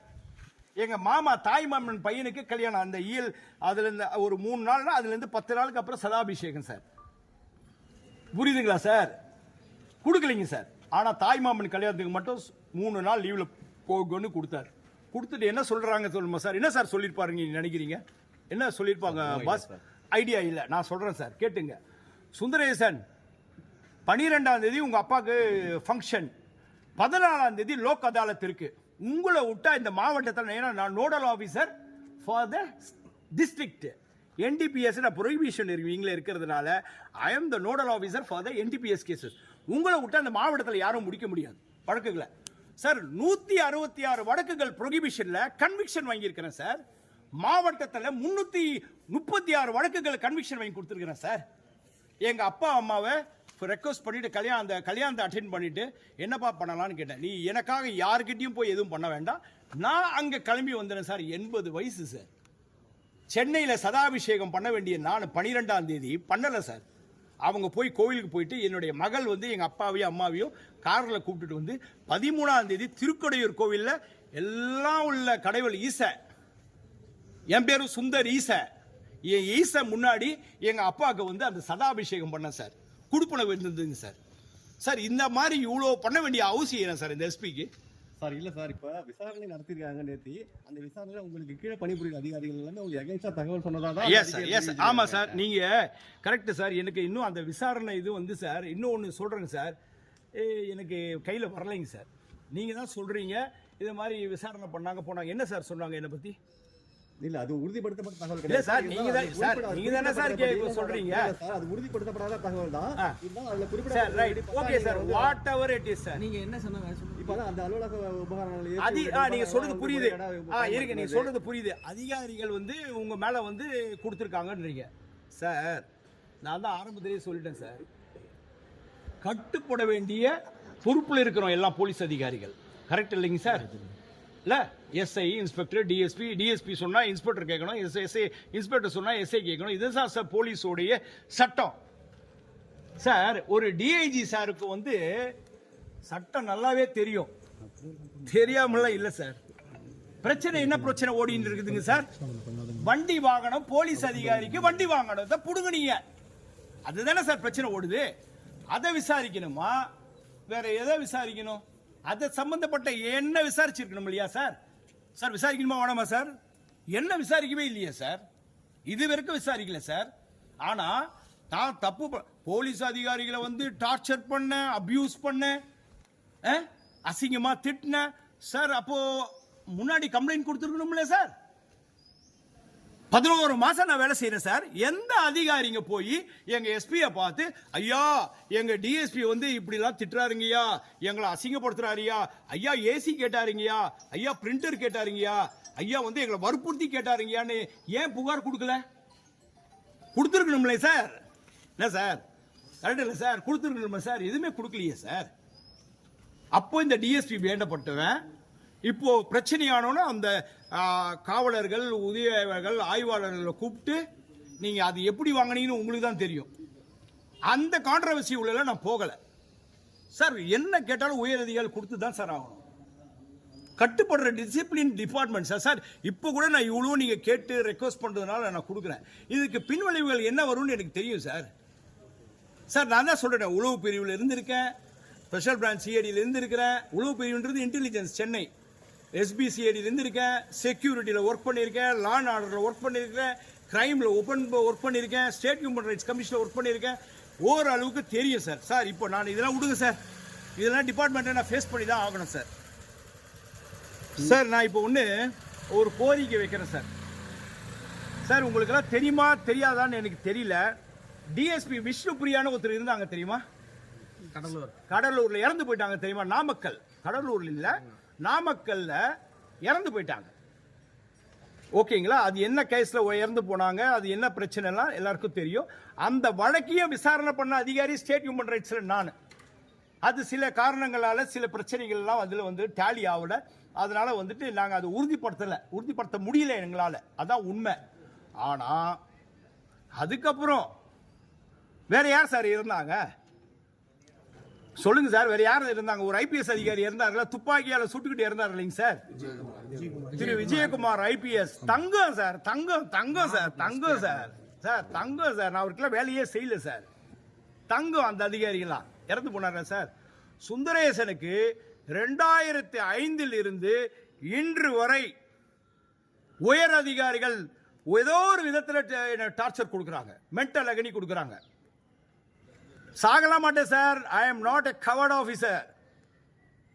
எங்க மாமா தாய் மாமன் பையனுக்கு கல்யாணம். அந்த இஎல் அதுல இருந்து ஒரு 3 நாள்னா அதுல இருந்து 10 நாளுக்கு அப்புறம் சதாபிஷேகம் சார். புரியுதுங்களா சார்? கொடுக்கலைங்க சார். ஆனா தாய் மாமன் கல்யாணத்துக்கு மட்டும் 3 நாள் லீவ்ல போகணும்னு கொடுத்தாரு. கொடுத்துட்டு என்ன சொல்றாங்க சொல்லுமா சார்? என்ன சார் சொல்லியிருப்பாருங்க நீங்க நினைக்கிறீங்க? என்ன சொல்லியிருப்பாங்க பாஸ்? ஐடியா இல்லை, நான் சொல்றேன் சார், கேட்டுங்க. சுந்தரேசன் 12ஆம் தேதி உங்க அப்பாவுக்கு ஃபங்க்ஷன், 14ஆம் தேதி லோக் அதாலத் இருக்கு. உங்களை விட்டா இந்த மாவட்டத்தில், ஏன்னா நான் nodal officer for the district. NDPS prohibition இவங்களே இருக்கிறதுனால I am the nodal officer for the NDPS cases. உங்களை விட்டா இந்த மாவட்டத்தில் யாரும் முடிக்க முடியாது வழக்குகளை சார். 166 வழக்குகள் ப்ரொஹிபிஷன்ல கன்விக்ஷன் வாங்கியிருக்கிறேன் சார். மாவட்டத்தில் 336 வழக்குகள் கன்விக்ஷன் வாங்கி கொடுத்துருக்கிறேன் சார். எங்க அப்பா அம்மாவை ரெக்வஸ்ட் பண்ணிட்டு கல்யாணத்தை அட்டென்ட் பண்ணிட்டு என்னப்பா பண்ணலாம்னு கேட்டேன். நீ எனக்காக யாருக்கிட்டையும் போய் எதுவும் பண்ண வேண்டாம், நான் அங்க கிளம்பி வந்தேன் சார். 80 வயசு சார். சென்னையில் சதாபிஷேகம் பண்ண வேண்டிய நான் 12ஆம் தேதி பண்ணல சார். அவங்க போய் கோவிலுக்கு போயிட்டு என்னுடைய மகள் வந்து எங்க அப்பாவையும் அம்மாவையும் கார்ல கூப்பிட்டுட்டு வந்து 13ஆம் தேதி திருக்கடையூர் கோவில்ல எல்லாம் உள்ள கடவுள் ஈச, என் பேரு சுந்தர் ஈச, என் ஈச முன்னாடி எங்க அப்பாவுக்கு வந்து அந்த சதாபிஷேகம் பண்ண சார். குடுப்பனவு இருந்ததுங்க சார். சார் இந்த மாதிரி இவ்வளோ பண்ண வேண்டிய அவசியம் என்ன சார் இந்த எஸ்பிக்கு? சார் இல்ல சார், இப்ப விசாரணை நடத்திருக்காங்க நேத்தி. அந்த விசாரணையில உங்களுக்கு கீழே பணிபுரியும் அதிகாரிகள் எல்லாமே உங்களுக்கு எகைன்ஸ்டா தகவல் சொன்னதா? எஸ் ஆமா சார், நீங்க கரெக்ட் சார். எனக்கு இன்னும் அந்த விசாரணை இது வந்து சார் இன்னும் ஒன்று சொல்றேங்க சார், எனக்கு கையில் வரலைங்க சார். நீங்க தான் சொல்றீங்க இது மாதிரி விசாரணை பண்ணாங்க போனாங்க. என்ன சார் சொன்னாங்க என்னை பற்றி? இல்ல அது உறுதிப்படுத்தப்பட்ட தகவல் இல்ல கிடையாது சார், நீங்க தானே சார் சொல்றீங்க. சார் அது உறுதிப்படுத்தப்படாத தகவல் தான். இதுதான் அதுல குறிப்பிட்ட sir right, okay sir, what ever it is sir. நீங்க என்ன சொன்னாங்க? இப்பதான் அந்த அலுவலக உபகரணங்கள் அது நீங்க சொல்றது புரியுது. இருக்கு, நீங்க சொல்றது புரியுது. அதிகாரிகள் வந்து உங்க மேல வந்து கொடுத்துருக்காங்கன்றீங்க சார். நான் தான் ஆரம்பத்திலேயே சொல்லிட்டேன் சார், கட்டுப்பட வேண்டிய பொறுப்புல இருக்கிறோம் எல்லா போலீஸ் அதிகாரிகள். கரெக்ட் இல்லைங்க சார்? இல்ல எஸ்ஐ, இன்ஸ்பெக்டர், டிஎஸ்பி சொன்னா இன்ஸ்பெக்டர் கேட்கணும், எஸ்ஐ இன்ஸ்பெக்டர் சொன்னா எஸ்ஐ கேட்கணும். இதுதான் சார் போலீஸோடைய சட்டம் சார். ஒரு டிஐஜி சாருக்கு வந்து சட்டம் நல்லாவே தெரியும், தெரியாமலாம் இல்ல சார். பிரச்சனை என்ன பிரச்சனை ஓடிட்டு இருக்குதுங்க சார்? வண்டி வாங்கணும், போலீஸ் அதிகாரிக்கு வண்டி வாங்கணும், புடுங்குனீங்க, அதுதானே சார் பிரச்சனை ஓடுது. அதை விசாரிக்கணுமா, வேற எதை விசாரிக்கணும்? அதை சம்பந்தப்பட்ட என்ன விசாரிச்சிருக்கணும் இல்லையா சார்? சார் விசாரிக்கணுமா வேணாமா சார்? என்ன விசாரிக்கவே இல்லையா சார்? இது வரைக்கும் விசாரிக்கல சார். ஆனா நான் தப்பு போலீஸ் அதிகாரிகளை வந்து டார்ச்சர் பண்ண, அபியூஸ் பண்ண, அசிங்கமா திட்டின சார். அப்போ முன்னாடி கம்ப்ளைண்ட் கொடுத்துருக்கணும்ல சார்? 11 மாசம் நான் வேலை செய்யறேன் சார். எந்த அதிகாரிங்க போய் எங்க எஸ்பியை பார்த்து, ஐயா எங்க டிஎஸ்பி வந்து இப்படி எல்லாம் திட்டுறாருங்கய்யா, எங்களை அசிங்கப்படுத்துறாருயா, ஐயா ஏசி கேட்டாருங்கய்யா, ஐயா பிரிண்டர் கேட்டாருங்கய்யா, ஐயா வந்து எங்களை வற்புறுத்தி கேட்டாருங்கயான்னு ஏன் புகார் கொடுக்கல? கொடுத்துருக்கணும்ல சார். என்ன சார், கரெக்ட் இல்லை சார்? கொடுத்துருக்கணுமா சார்? எதுவுமே கொடுக்கலையே சார். அப்போ இந்த டிஎஸ்பி வேண்டப்பட்டவன் இப்போ பிரச்சனையானோன்னு அந்த காவலர்கள், உதவியாளர்கள், ஆய்வாளர்களை கூப்பிட்டு நீங்க அது எப்படி வாங்கினீங்கன்னு உங்களுக்கு தான் தெரியும். அந்த கான்ட்ரவர்சி உள்ள நான் போகல சார். என்ன கேட்டாலும் உயர் அதிகாரிகள் கொடுத்து தான் சார் ஆகணும். கட்டுப்படுற டிசிப்ளின் டிபார்ட்மெண்ட் சார். சார் இப்போ கூட நான் இவ்வளோ நீங்க கேட்டு ரெக்வஸ்ட் பண்றதுனால நான் கொடுக்குறேன். இதுக்கு பின்விளைவுகள் என்ன வரும்னு எனக்கு தெரியும் சார். சார் நான் தான் சொல்றேன், உளவு பிரிவில் இருந்திருக்கேன், ஸ்பெஷல் பிரான்ச் சிஐடியில் இருந்திருக்கிறேன். உளவு பிரிவுன்றது இன்டெலிஜென்ஸ் சென்னை, எஸ்பிசிஐடியில் இருந்திருக்கேன், செக்யூரிட்டியில் ஒர்க் பண்ணியிருக்கேன், லா அண்ட் ஆர்டரில் ஒர்க் பண்ணியிருக்கேன், கிரைமில் ஒர்க் பண்ணியிருக்கேன், ஸ்டேட் ஹியூமன் ரைட்ஸ் கமிஷனில் ஒர்க் பண்ணியிருக்கேன். ஓரளவுக்கு தெரியும் சார். சார் இப்போ நான் இதெல்லாம் விடுங்க சார், இதெல்லாம் டிபார்ட்மெண்ட்டை நான் ஃபேஸ் பண்ணி தான் ஆகணும் சார். சார் நான் இப்போ ஒரு கோரிக்கை வைக்கிறேன் சார். சார் உங்களுக்கெல்லாம் தெரியுமா தெரியாதான்னு எனக்கு தெரியல. டிஎஸ்பி விஷ்ணுபிரியான்னு ஒருத்தர் இருந்தாங்க தெரியுமா? கடலூர்ல இறந்து போயிட்டாங்க தெரியுமா? நாமக்கல், கடலூர்ல இல்ல, நாமக்கல்ல இறந்து போயிட்டாங்க. ஓகேங்களா? அது என்ன கேஸ்ல இறந்து போனாங்க, அது என்ன பிரச்சனை எல்லாம் எல்லாருக்கும் தெரியும். அந்த வழக்கையும் விசாரணை பண்ண அதிகாரி ஸ்டேட் ஹியூமன் ரைட்ஸ்ல நான். அது சில காரணங்களால சில பிரச்சனைகள் எல்லாம் அதுல வந்து டேலி ஆகல. அதனால வந்துட்டு நாங்க அதை உறுதிப்படுத்த முடியல எங்களால. அதான் உண்மை. ஆனா அதுக்கப்புறம் வேற யார் சார் இருந்தாங்க சொல்லுங்க சார்? வேற யார் இருந்தாங்க? ஒரு ஐபிஎஸ் அதிகாரி இருந்தார்களா? துப்பாக்கியால சுட்டுக்கிட்டு இருந்தார் இல்லைங்க சார்? திரு விஜயகுமார் ஐபிஎஸ். தங்கம் சார், தங்கம் சார், தங்கம் சார், சார் தங்கம் சார். நான் அவருக்குலாம் வேலையே செய்யல சார். தங்கம் அந்த அதிகாரிகளாம் இறந்து போனாங்க சார். சுந்தரேசனுக்கு 2005 இருந்து இன்று வரை உயர் அதிகாரிகள் ஏதோ ஒரு விதத்தில் டார்ச்சர் கொடுக்குறாங்க, மென்டல் அகனி கொடுக்குறாங்க. சாகலாம் மாட்டேன் sir. I am not a covert officer.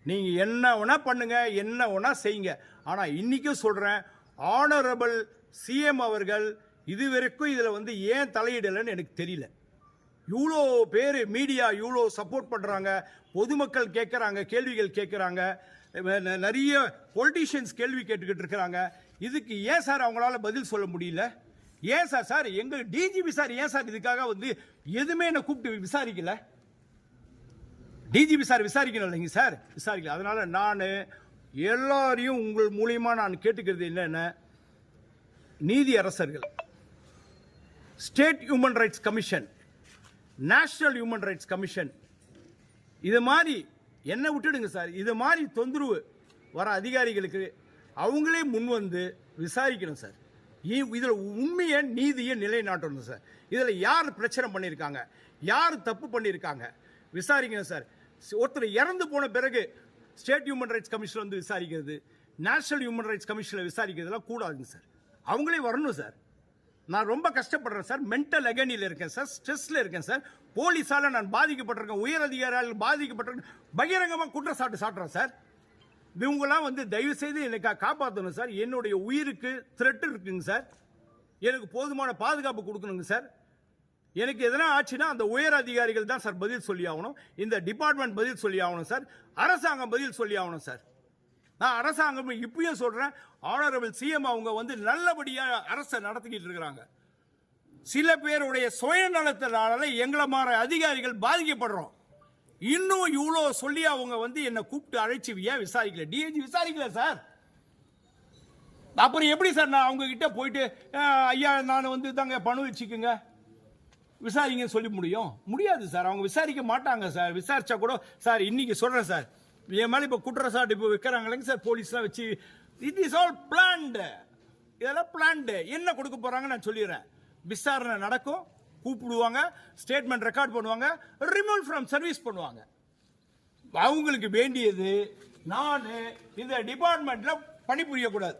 நீங்க என்ன வேணா பண்ணுங்க, என்ன வேணா செய்யுங்க. ஆனா இன்னைக்கும் சொல்றேன், ஆனரபிள் சிஎம் அவர்கள் இதுவரைக்கும் இதுல வந்து ஏன் தலையிடலன்னு எனக்கு தெரியல. இவ்வளோ பேர் மீடியா இவ்வளோ சப்போர்ட் பண்றாங்க, பொதுமக்கள் கேட்கறாங்க, கேள்விகள் கேட்கறாங்க, நிறைய பொலிட்டீஷியன்ஸ் கேள்வி கேட்டுக்கிட்டு இருக்கிறாங்க. இதுக்கு ஏன் சார் அவங்களால பதில் சொல்ல முடியல? ஏன் சார்? சார் எங்க டிஜிபி சார் ஏன் சார் இதுக்காக வந்து எதுவுமே என்ன கூப்பிட்டு விசாரிக்கல? டிஜிபி சார் விசாரிக்கணும் இல்லைங்க சார்? விசாரிக்கல. அதனால நான் எல்லாரையும் உங்கள் மூலியமா நான் கேட்டுக்கிறது என்னென்ன, நீதி அரசர்கள், state human rights commission, national human rights commission, இது மாதிரி என்ன விட்டுடுங்க சார். இது மாதிரி தொந்தரவு வர அதிகாரிகளுக்கு அவங்களே முன் வந்து விசாரிக்கணும் சார். இதில் உண்மையை நீதியை நிலைநாட்டணும் சார். இதில் யார் பிரச்சனை பண்ணியிருக்காங்க, யார் தப்பு பண்ணியிருக்காங்க விசாரிக்கணும் சார். ஒருத்தர் இறந்து போன பிறகு ஸ்டேட் ஹியூமன் ரைட்ஸ் கமிஷன் வந்து விசாரிக்கிறது, நேஷனல் ஹியூமன் ரைட்ஸ் கமிஷனில் விசாரிக்கிறதுலாம் கூடாதுங்க சார். அவங்களே வரணும் சார். நான் ரொம்ப கஷ்டப்படுறேன் சார், மென்டல் அகனியில் இருக்கேன் சார், ஸ்ட்ரெஸ்ல இருக்கேன் சார். போலீஸால நான் பாதிக்கப்பட்டிருக்கேன், உயர் அதிகாரிகள் பாதிக்கப்பட்டிருக்கேன், பகிரங்கமாக குற்றச்சாட்டு சாட்டுறேன் சார். இவங்கெல்லாம் வந்து தயவு செய்து எனக்கு காப்பாற்றணும் சார். என்னுடைய உயிருக்கு த்ரெட் இருக்குங்க சார். எனக்கு போதுமான பாதுகாப்பு கொடுக்கணுங்க சார். எனக்கு எதனா ஆச்சுன்னா அந்த உயர் அதிகாரிகள் தான் சார் பதில் சொல்லி ஆகணும். இந்த டிபார்ட்மெண்ட் பதில் சொல்லி ஆகணும் சார். அரசாங்கம் பதில் சொல்லி ஆகணும் சார். நான் அரசாங்கம் இப்பயும் சொல்றேன், ஆனரபிள் சிஎம் அவங்க வந்து நல்லபடியாக அரசை நடத்திக்கிட்டு இருக்கிறாங்க. சில பேருடைய சுயநலத்தினால எங்களை மாற அதிகாரிகள் பாதிக்கப்படுறோம். இன்னும் இவ்வளோ சொல்லி அவங்க வந்து என்னை கூப்பிட்டு அழைச்சி ஏன் விசாரிக்கல, டிஐஜி விசாரிக்கல சார். அப்புறம் எப்படி சார் நான் அவங்க கிட்ட போயிட்டு ஐயா நான் வந்து தாங்க பணம் வச்சுக்குங்க விசாரிங்க சொல்லி முடியாது சார். அவங்க விசாரிக்க மாட்டாங்க சார். விசாரிச்சா கூட சார் இன்னைக்கு சொல்றேன் சார், என் மேலே இப்போ குற்றச்சாட்டு இப்போ வைக்கிறாங்களேங்க சார் போலீஸ்லாம் வச்சு. It is all planned. இதெல்லாம் பிளான்டு. என்ன கொடுக்க போறாங்க நான் சொல்லிடுறேன். விசாரணை நடக்கும், கூப்பிடுவாங்க, ஸ்டேட்மெண்ட் ரெக்கார்ட் பண்ணுவாங்க, ரிமூவ் ஃப்ரம் சர்வீஸ் பண்ணுவாங்க. அவங்களுக்கு வேண்டியது நான் இந்த டிபார்ட்மெண்ட்ல பணிபுரியக்கூடாது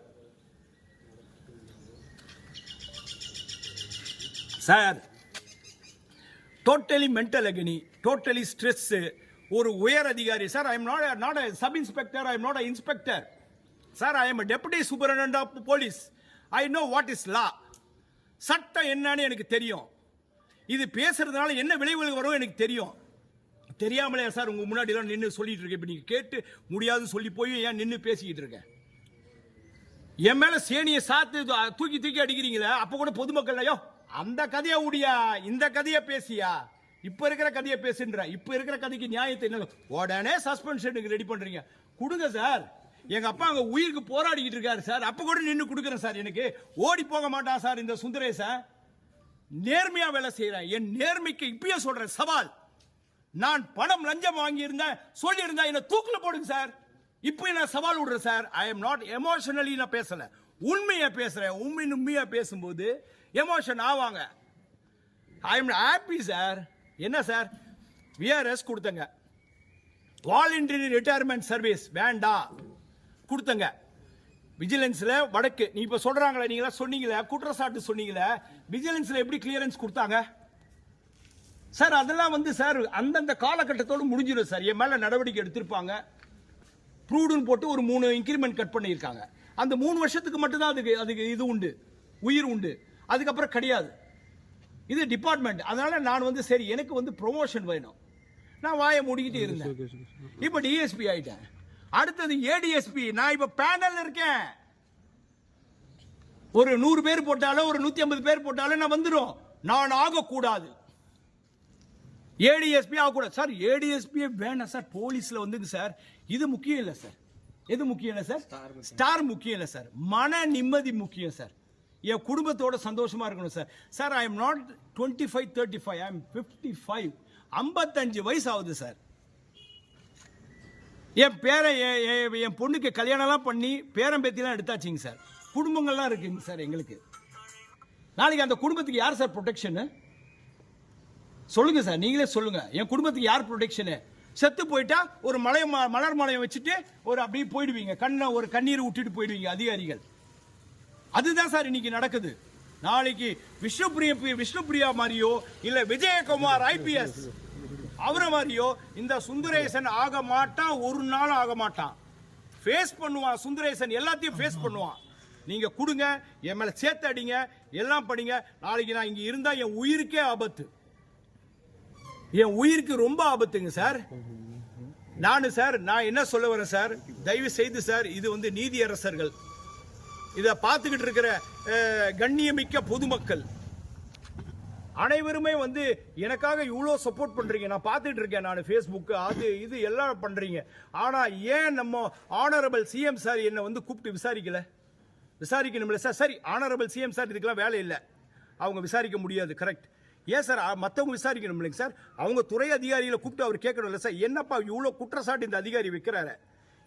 sir. Totally mental agony, totally stress. ஒரு உயர் அதிகாரி sir. I am not a sub inspector, I am not an inspector sir. I am a deputy superintendent of police. I know what is law. சட்டம் என்னன்னு எனக்கு தெரியும். இது பேசுறதுனால என்ன விளைவுகள் வரும் எனக்கு தெரியும். தெரியாமலே சார் உங்க முன்னாடி எல்லாம் நின்று சொல்லிட்டு இருக்கேன். இப்ப நீங்க கேட்டு முடியாது சொல்லி போய் ஏன் நின்று பேசிக்கிட்டு இருக்கேன்? என் மேல சேனியை சாத்து தூக்கி தூக்கி அடிக்கிறீங்களே, அப்ப கூட பொதுமக்கள் ஐயோ அந்த கதையை உடியா, இந்த கதையை பேசியா, இப்ப இருக்கிற கதையை பேசுன்ற, இப்ப இருக்கிற கதைக்கு நியாயத்தை என்ன உடனே சஸ்பென்ஷனுக்கு ரெடி பண்றீங்க. கொடுங்க சார். எங்க அப்பா அங்க உயிருக்கு போராடிக்கிட்டு இருக்காரு சார். அப்ப கூட நின்று கொடுக்குறேன் சார். எனக்கு ஓடி போக மாட்டான் சார் இந்த சுந்தரேசன். நேர்மையா வேலை செய்யறேன். என் நேர்மைக்கு இப்பயே சொல்றேன் சவால். நான் பணம் லஞ்சம் வாங்கி இருந்தேன் சொல்லி இருந்தா என்ன தூக்குல போடுங்க சார். இப்போ நான் சவால் விடுறேன் sir. I am not emotionally நான் பேசல, உண்மையா பேசுறேன். உண்மையா பேசும்போது எமோஷன் ஆவாங்க. I am happy sir. என்ன சார் விஆர்எஸ் கொடுத்தங்க, வாலண்டரி ரிட்டையர்மெண்ட் சர்வீஸ் வேண்டாம் கொடுத்தங்க. விஜிலன்ஸ்ல வடக்கு நீ இப்ப சொல்றாங்களே, நீங்களா சொன்னீங்களே குற்றச்சாட்டு சொன்னீங்களே, விஜிலன்ஸ்ல எப்படி கிளியரன்ஸ் கொடுத்தாங்க சார்? அதெல்லாம் வந்து சார் அந்தந்த காலகட்டத்தோடு முடிஞ்சிடும் சார். என் மேல நடவடிக்கை எடுத்திருப்பாங்க. ப்ரூவ்டுன்னு போட்டு ஒரு 3 இன்கிரிமெண்ட் கட் பண்ணியிருக்காங்க. அந்த 3 வருஷத்துக்கு மட்டும்தான் அதுக்கு இது உண்டு, உயிர் உண்டு. அதுக்கப்புறம் கிடையாது. இது டிபார்ட்மெண்ட். அதனால நான் வந்து சரி எனக்கு வந்து ப்ரொமோஷன் வேணும், நான் வாயை மூடிக்கிட்டு இருந்தேன். இப்ப டிஎஸ்பி ஆயிட்டேன். அடுத்தது ஏடிஎஸ்பி. நான் இப்ப பேனல் இருக்கேன். ஒரு 100 பேர் போட்டாலும் ஒரு 150 பேர் போட்டாலும் நான் வந்துடும். நான் ஆகக்கூடாது. ஏடிஎஸ்பி ஆகக்கூடாது சார். ஏடிஎஸ்பி வேணாம் சார். போலீஸ்ல வந்துங்க சார் இது முக்கியம் இல்லை சார். எது முக்கியம் இல்லை சார்? ஸ்டார் முக்கியம் இல்லை சார். மன நிம்மதி முக்கியம் சார். என் குடும்பத்தோட சந்தோஷமா இருக்கணும் sir. Sir I am not 25, 35, I am 55. 55 வயசு ஆகுது சார். என் என் பொண்ணுக்கு கல்யாணம்லாம் பண்ணி பேரம்பேத்திலாம் எடுத்தாச்சுங்க சார். குடும்பங்கள்லாம் இருக்குங்க சார் எங்களுக்கு. நாளைக்கு அந்த குடும்பத்துக்கு யார் சார் ப்ரொடெக்ஷனு சொல்லுங்க சார். நீங்களே சொல்லுங்க. என் குடும்பத்துக்கு யார் ப்ரொடெக்ஷனு? செத்து போயிட்டா ஒரு மலர் மலையை வச்சுட்டு ஒரு அப்படியே போயிடுவீங்க, ஒரு கண்ணீர் விட்டுட்டு போயிடுவீங்க அதிகாரிகள். அதுதான் சார் இன்னைக்கு நடக்குது. நாளைக்கு விஷ்ணுபிரியா மாதிரியோ இல்ல விஜயகுமார் ஐபிஎஸ் அவரை மாதிரியோ இந்த சுந்தரேசன் ஆக மாட்டான். ஒரு நாள் ஆக மாட்டான். ஃபேஸ் பண்ணுவான் சுந்தரேசன். எல்லாத்தையும் ஃபேஸ் பண்ணுவான். நீங்க கொடுங்க, என் மேல சேர்த்து அடிங்க, எல்லாம் படிங்க. நாளைக்கு நான் இங்க இருந்தா என் உயிருக்கே ஆபத்து. என் உயிருக்கு ரொம்ப ஆபத்துங்க சார். நான் என்ன சொல்ல வரேன் சார், தயவு செய்து சார், இது வந்து நீதியரசர்கள், இதை பார்த்துக்கிட்டு இருக்கிற கண்ணியமிக்க பொதுமக்கள் அனைவருமே வந்து எனக்காக இவ்வளோ சப்போர்ட் பண்றீங்க. நான் பார்த்துட்டு இருக்கேன். நான் ஃபேஸ்புக் அது இது எல்லாம் பண்றீங்க. ஆனா ஏன் நம்ம ஆனரபிள் சிஎம் சார் என்னை வந்து கூப்பிட்டு விசாரிக்கணும்ல சார்? சரி, ஆனரபிள் சிஎம் சார் இதுக்கெல்லாம் வேலை இல்லை, அவங்க விசாரிக்க முடியாது. கரெக்ட். ஏன் சார் மற்றவங்க விசாரிக்கணும் இல்லைங்க சார்? அவங்க துறை அதிகாரிகளை கூப்பிட்டு அவர் கேட்கணும் இல்லை சார், என்னப்பா இவ்வளோ குற்றச்சாட்டு இந்த அதிகாரி வைக்கிறாரு,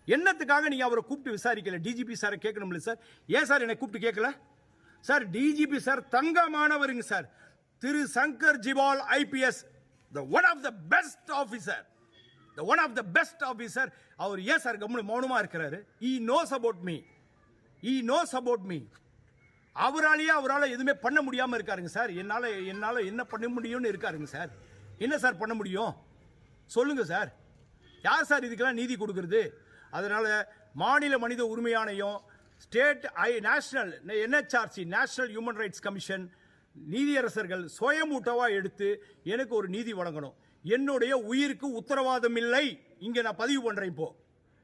என்னத்துக்காக நீங்க அவரை கூப்பிட்டு விசாரிக்கல? டிஜிபி சாரை கேட்கணும் இல்லை சார்? ஏன் சார் என்னை கூப்பிட்டு கேட்கல சார்? டிஜிபி சார் தங்கமானவருங்க sir. Thiru Shankar Jiwal IPS, the one of the best officer. அவர் ஏன் சார் மௌனமா இருக்கிறாரு? he knows about me. அவரால் எதுவுமே பண்ண முடியாம இருக்காருங்க சார். என்னால என்ன பண்ண முடியும்னு இருக்காருங்க சார். என்ன சார் பண்ண முடியும் சொல்லுங்க சார்? யார் சார் இதுக்கெல்லாம் நீதி கொடுக்கிறது? அதனால மாநில மனித உரிமை ஆணையம், state national NHRC national human rights commission, நீதியரசர்கள் சுயமூட்டவா எடுத்து எனக்கு ஒரு நீதி வழங்கணும். என்னுடைய உயிருக்கு உத்தரவாதம் இல்லை. இங்க நான் பதிவு பண்றேன். இப்போ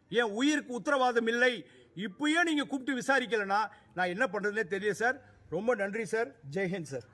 என் உயிருக்கு உத்தரவாதம் இல்லை. இப்பயே நீங்க கூப்பிட்டு விசாரிக்கலன்னா நான் என்ன பண்றதுனே தெரியல சார். ரொம்ப நன்றி சார். ஜெய்ஹிந்த் சார்.